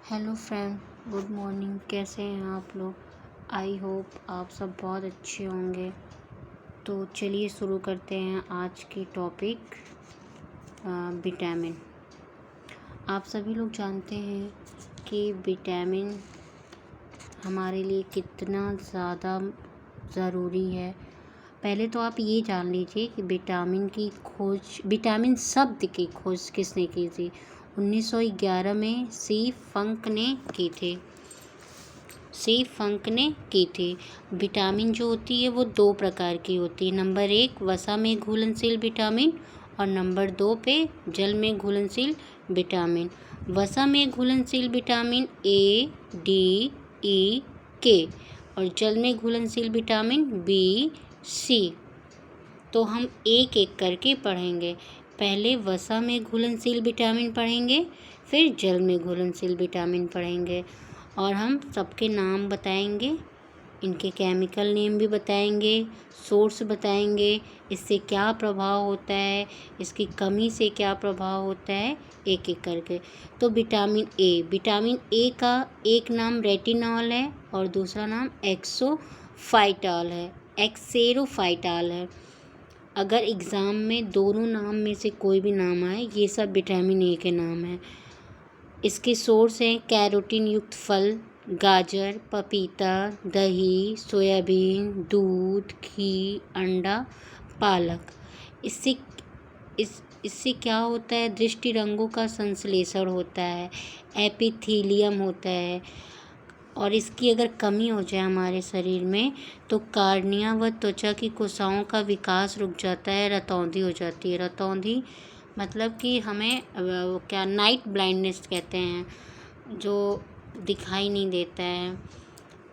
Hello friend, good morning. कैसे हैं आप लोग? आई होप आप सब बहुत अच्छे होंगे। तो चलिए शुरू करते हैं आज की टॉपिक विटामिन। आप सभी लोग जानते हैं कि विटामिन हमारे लिए कितना ज़्यादा ज़रूरी है। पहले तो आप ये जान लीजिए कि विटामिन शब्द की खोज किसने की थी। 1911 में सी फंक ने की थी। विटामिन जो होती है वो दो प्रकार की होती है। नंबर 1 वसा में घुलनशील विटामिन और नंबर 2 पे जल में घुलनशील विटामिन। वसा में घुलनशील विटामिन ए, डी, ई, के और जल में घुलनशील विटामिन बी, सी। तो हम एक एक करके पढ़ेंगे। पहले वसा में घुलनशील विटामिन पढ़ेंगे, फिर जल में घुलनशील विटामिन पढ़ेंगे और हम सबके नाम बताएंगे, इनके केमिकल नेम भी बताएंगे, सोर्स बताएंगे, इससे क्या प्रभाव होता है, इसकी कमी से क्या प्रभाव होता है, एक एक करके। तो विटामिन ए का एक नाम रेटिनॉल है और दूसरा नाम एक्सेरोफाइटाल है। अगर एग्ज़ाम में दोनों नाम में से कोई भी नाम आए, ये सब विटामिन ए के नाम हैं। इसके सोर्स हैं कैरोटीन युक्त फल, गाजर, पपीता, दही, सोयाबीन, दूध, घी, अंडा, पालक। इससे क्या होता है? दृष्टि रंगों का संश्लेषण होता है, एपिथीलियम होता है। और इसकी अगर कमी हो जाए हमारे शरीर में तो कार्निया व त्वचा की कोशिकाओं का विकास रुक जाता है, रतौंधी हो जाती है। रतौंधी मतलब कि हमें नाइट ब्लाइंडनेस कहते हैं, जो दिखाई नहीं देता है।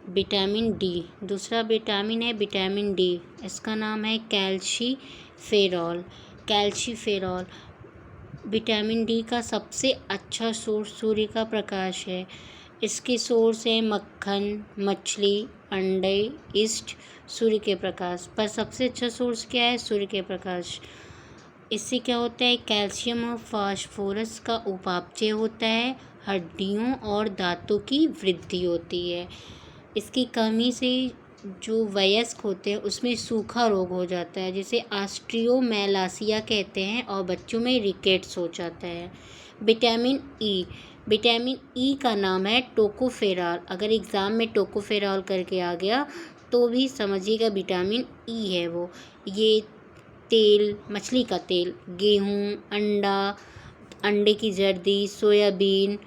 विटामिन डी, दूसरा विटामिन है विटामिन डी। इसका नाम है कैल्शीफेरॉल। विटामिन डी का सबसे अच्छा सोर्स सूर्य का प्रकाश है। इसके सोर्स हैं मक्खन, मछली, अंडे, ईस्ट, सूर्य के प्रकाश। पर सबसे अच्छा सोर्स क्या है? सूर्य के प्रकाश। इससे क्या होता है? कैल्शियम और फास्फोरस का उपापचय होता है, हड्डियों और दांतों की वृद्धि होती है। इसकी कमी से जो वयस्क होते हैं उसमें सूखा रोग हो जाता है, जिसे ऑस्ट्रियोमेलासिया कहते हैं, और बच्चों में रिकेट्स हो जाता है। विटामिन ई का नाम है टोकोफेरॉल। अगर एग्ज़ाम में टोकोफेरॉल करके आ गया तो भी समझिएगा विटामिन ई है वो। ये तेल, मछली का तेल, गेहूँ, अंडे की जर्दी, सोयाबीन,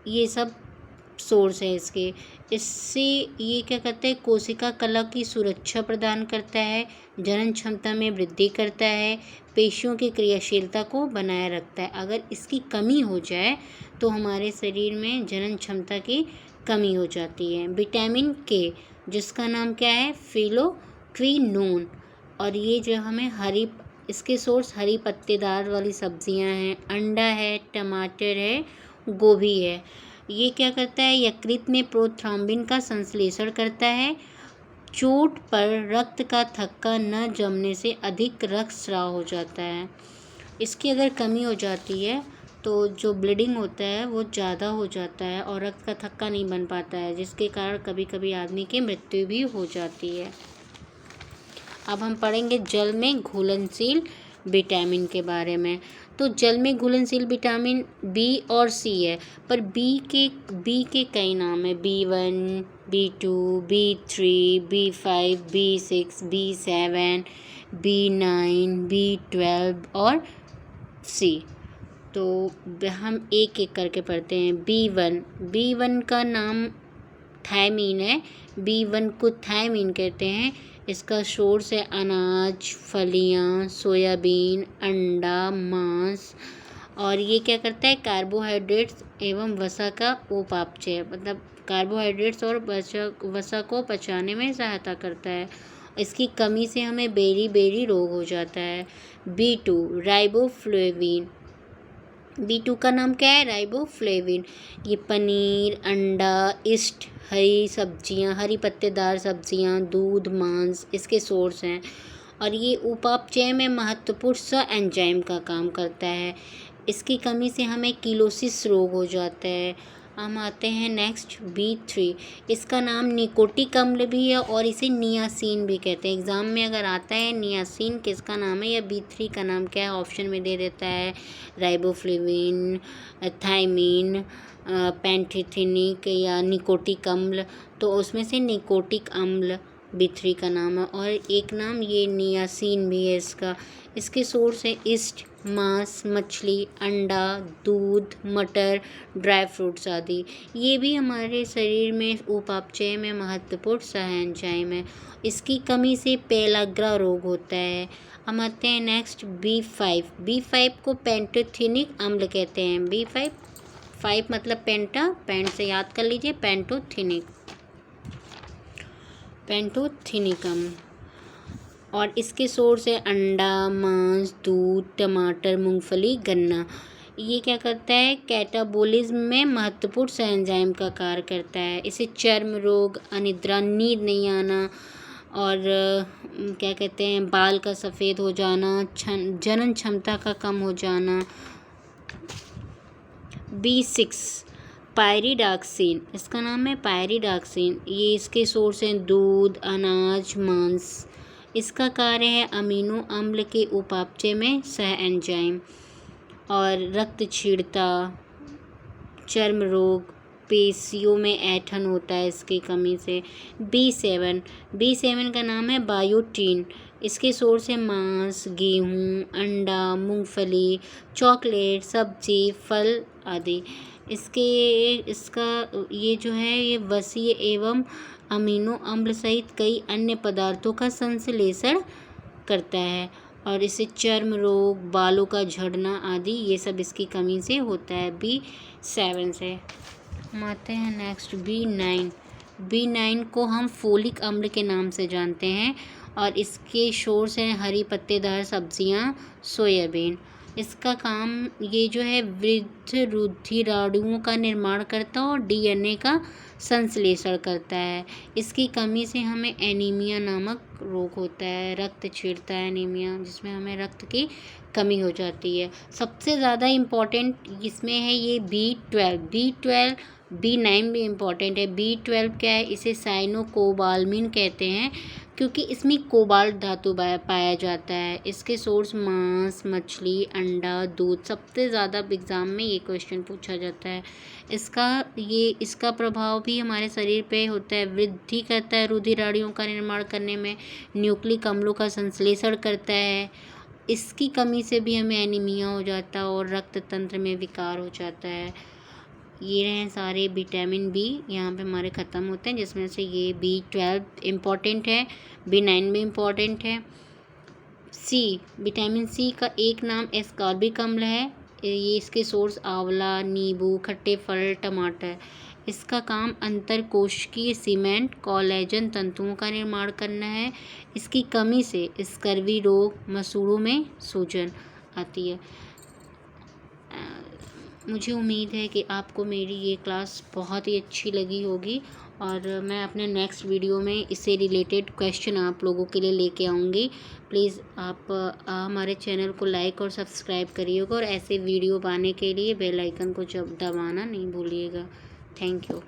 ये सब सोर्स है इसके। इससे ये क्या करता है? कोशिका कला की सुरक्षा प्रदान करता है, जनन क्षमता में वृद्धि करता है, पेशियों की क्रियाशीलता को बनाए रखता है। अगर इसकी कमी हो जाए तो हमारे शरीर में जनन क्षमता की कमी हो जाती है। विटामिन के, जिसका नाम क्या है? फिलोक्विनोन। और ये जो हमें इसके सोर्स हरी पत्तेदार वाली सब्जियां हैं, अंडा है, टमाटर है, गोभी है। ये क्या करता है? यकृत में प्रोथ्रम्बिन का संश्लेषण करता है। चोट पर रक्त का थक्का न जमने से अधिक रक्तस्राव हो जाता है। इसकी अगर कमी हो जाती है तो जो ब्लीडिंग होता है वो ज़्यादा हो जाता है और रक्त का थक्का नहीं बन पाता है, जिसके कारण कभी कभी आदमी की मृत्यु भी हो जाती है। अब हम पढ़ेंगे जल में घुलनशील विटामिन के बारे में। तो जल में घुलनशील विटामिन बी और सी है, पर बी के कई नाम है। B1, B2, B3, B5, B6, B7, B9, B12 और C। तो हम एक एक करके पढ़ते हैं। B1 का नाम थायमीन है। B1 को थायमीन कहते हैं। इसका सोर्स है अनाज, फलियां, सोयाबीन, अंडा, मांस। और ये क्या करता है? कार्बोहाइड्रेट्स एवं वसा का उपापचय, मतलब कार्बोहाइड्रेट्स और वसा को पचाने में सहायता करता है। इसकी कमी से हमें बेरी रोग हो जाता है। B2 riboflavin. B2 का नाम क्या है? राइबोफ्लेविन। ये पनीर, अंडा, ईस्ट, हरी सब्जियां, हरी पत्तेदार सब्जियां, दूध, मांस इसके सोर्स हैं। और ये उपापचय में महत्वपूर्ण एंजाइम का काम करता है। इसकी कमी से हमें किलोसिस रोग हो जाता है। हम आते हैं नेक्स्ट B3। इसका नाम निकोटिक अम्ल भी है और इसे नियासिन भी कहते हैं। एग्ज़ाम में अगर आता है नियासिन किसका नाम है या B3 का नाम क्या है, ऑप्शन में दे देता है राइबोफ्लेविन, थायमिन, पैंथेथिनिक या निकोटिक अम्ल, तो उसमें से निकोटिक अम्ल B3 का नाम है। और एक नाम ये नियासिन भी है इसका। इसके सोर्स है ईस्ट, मांस, मछली, अंडा, दूध, मटर, ड्राई फ्रूट्स आदि। ये भी हमारे शरीर में उपापचय में महत्वपूर्ण सहएंजाइम है। इसकी कमी से पेलाग्रा रोग होता है। हम आते हैं नेक्स्ट B5। B5 को पेंटोथेनिक अम्ल कहते हैं। B5 5 मतलब पेंटा, पेंट से याद कर लीजिए, पेंटोथेनिक अम्ल। और इसके सोर्स है अंडा, मांस, दूध, टमाटर, मूंगफली, गन्ना। ये क्या करता है, कैटाबोलिज्म में महत्वपूर्ण सहएंजाइम का कार्य करता है। इसे चर्म रोग, अनिद्रा, नींद नहीं आना और क्या कहते हैं बाल का सफ़ेद हो जाना, जनन क्षमता का कम हो जाना। B6 पायरिडॉक्सिन, इसका नाम है पायरिडॉक्सिन। ये इसके सोर्स हैं दूध, अनाज, मांस। इसका कार्य है अमीनो अम्ल के उपापचय में सहएंजाइम। और रक्तक्षीणता, चर्म रोग, पेशियों में ऐंठन होता है इसकी कमी से। B7 का नाम है बायोटीन। इसके सोर्स है मांस, गेहूँ, अंडा, मूंगफली, चॉकलेट, सब्जी, फल आदि। इसका ये जो है ये वसीय एवं अमीनो अम्ल सहित कई अन्य पदार्थों का संश्लेषण करता है और इससे चर्म रोग, बालों का झड़ना आदि ये सब इसकी कमी से होता है B7 से। हम आते हैं नेक्स्ट B9 को हम फोलिक अम्ल के नाम से जानते हैं और इसके सोर्स हैं हरी पत्तेदार सब्जियां, सोयाबीन। इसका काम ये जो है वृद्ध रुधिराणुओं का निर्माण करता है और DNA का संश्लेषण करता है। इसकी कमी से हमें एनीमिया नामक रोग होता है, रक्तक्षीणता एनीमिया, जिसमें हमें रक्त की कमी हो जाती है। सबसे ज़्यादा इम्पॉर्टेंट इसमें है ये B12। B9 भी इम्पॉर्टेंट है। B12 क्या है, इसे साइनोकोबालमिन कहते हैं क्योंकि इसमें कोबाल्ट धातु पाया जाता है। इसके सोर्स मांस, मछली, अंडा, दूध। सबसे ज़्यादा एग्ज़ाम में ये क्वेश्चन पूछा जाता है। इसका प्रभाव भी हमारे शरीर पे होता है, वृद्धि करता है रुधिराणुओं का निर्माण करने में, न्यूक्लिक अम्लों का संश्लेषण करता है। इसकी कमी से भी हमें एनीमिया हो जाता है और रक्त तंत्र में विकार हो जाता है। ये रहे सारे विटामिन B यहाँ पे हमारे ख़त्म होते हैं, जिसमें से ये B12 इम्पॉर्टेंट है, B9 भी इम्पॉर्टेंट है। विटामिन C का एक नाम एस्कॉर्बिक अम्ल है। ये इसके सोर्स आंवला, नींबू, खट्टे फल, टमाटर। इसका काम अंतरकोशिकीय सीमेंट, कोलेजन तंतुओं का निर्माण करना है। इसकी कमी से स्कर्वी रोग, मसूड़ों में सूजन आती है। मुझे उम्मीद है कि आपको मेरी ये क्लास बहुत ही अच्छी लगी होगी और मैं अपने नेक्स्ट वीडियो में इससे रिलेटेड क्वेश्चन आप लोगों के लिए लेके आऊँगी। प्लीज़ आप हमारे चैनल को लाइक और सब्सक्राइब करिएगा और ऐसे वीडियो पाने के लिए बेल आइकन को दबाना नहीं भूलिएगा। Thank you.